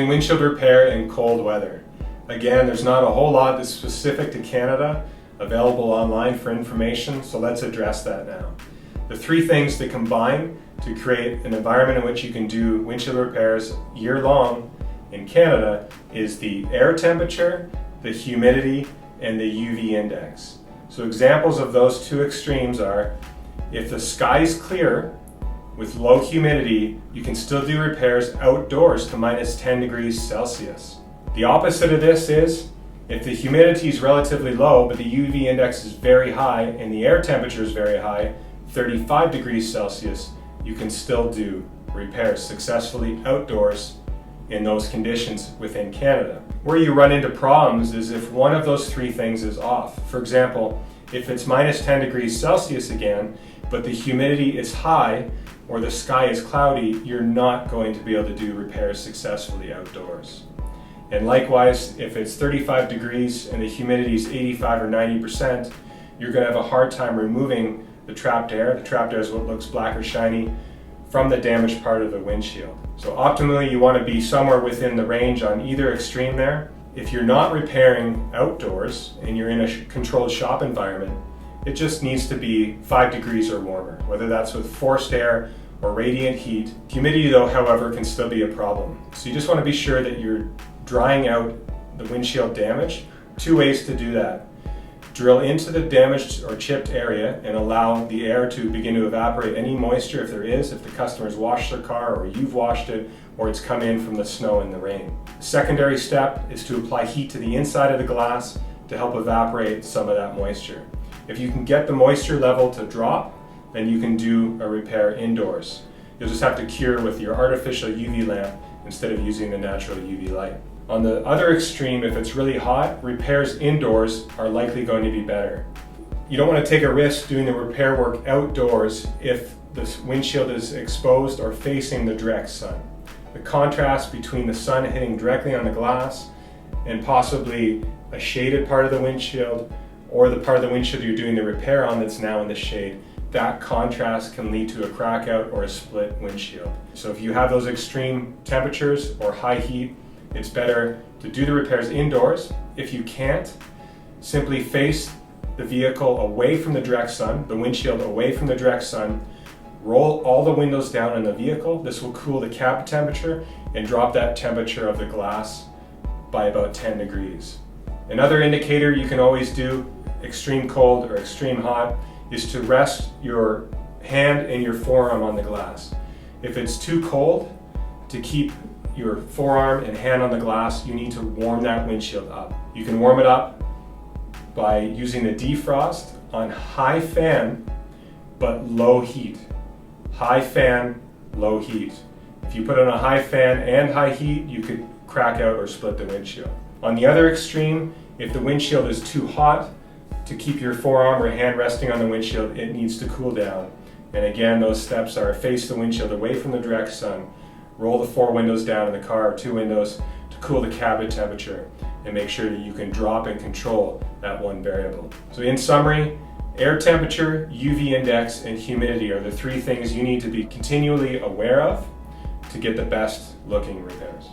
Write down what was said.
doing windshield repair in cold weather. Again, there's not a whole lot that's specific to Canada available online for information, so let's address that now. The three things that combine to create an environment in which you can do windshield repairs year-long in Canada is the air temperature, the humidity, and the UV index. So examples of those two extremes are, if the sky is clear with low humidity, you can still do repairs outdoors to -10 degrees Celsius. The opposite of this is, if the humidity is relatively low but the UV index is very high and the air temperature is very high, 35 degrees Celsius, you can still do repairs successfully outdoors in those conditions within Canada. Where you run into problems is if one of those three things is off. For example, if it's -10 degrees Celsius again, but the humidity is high or the sky is cloudy, you're not going to be able to do repairs successfully outdoors. And likewise, if it's 35 degrees and the humidity is 85 or 90%, you're going to have a hard time removing the trapped air. The trapped air is what looks black or shiny from the damaged part of the windshield. So optimally, you want to be somewhere within the range on either extreme there. If you're not repairing outdoors and you're in a controlled shop environment, it just needs to be 5 degrees or warmer, whether that's with forced air or radiant heat. Humidity though, however, can still be a problem. So you just want to be sure that you're drying out the windshield damage. Two ways to do that. Drill into the damaged or chipped area and allow the air to begin to evaporate any moisture if there is, if the customer's washed their car or you've washed it or it's come in from the snow and the rain. The secondary step is to apply heat to the inside of the glass to help evaporate some of that moisture. If you can get the moisture level to drop, then you can do a repair indoors. You'll just have to cure with your artificial UV lamp instead of using the natural UV light. On the other extreme, if it's really hot, repairs indoors are likely going to be better. You don't want to take a risk doing the repair work outdoors if the windshield is exposed or facing the direct sun. The contrast between the sun hitting directly on the glass and possibly a shaded part of the windshield or the part of the windshield you're doing the repair on that's now in the shade, that contrast can lead to a crack out or a split windshield. So if you have those extreme temperatures or high heat, it's better to do the repairs indoors. If you can't, simply face the vehicle away from the direct sun, the windshield away from the direct sun, roll all the windows down in the vehicle. This will cool the cab temperature and drop that temperature of the glass by about 10 degrees. Another indicator you can always do, extreme cold or extreme hot, is to rest your hand and your forearm on the glass. If it's too cold to keep your forearm and hand on the glass, you need to warm that windshield up. You can warm it up by using the defrost on high fan but low heat. High fan, low heat. If you put on a high fan and high heat, you could crack out or split the windshield. On the other extreme, if the windshield is too hot to keep your forearm or hand resting on the windshield, it needs to cool down. And again, those steps are face the windshield away from the direct sun, roll the 4 windows down in the car, or 2 windows, to cool the cabin temperature and make sure that you can drop and control that one variable. So in summary, air temperature, UV index, and humidity are the 3 things you need to be continually aware of to get the best looking repairs.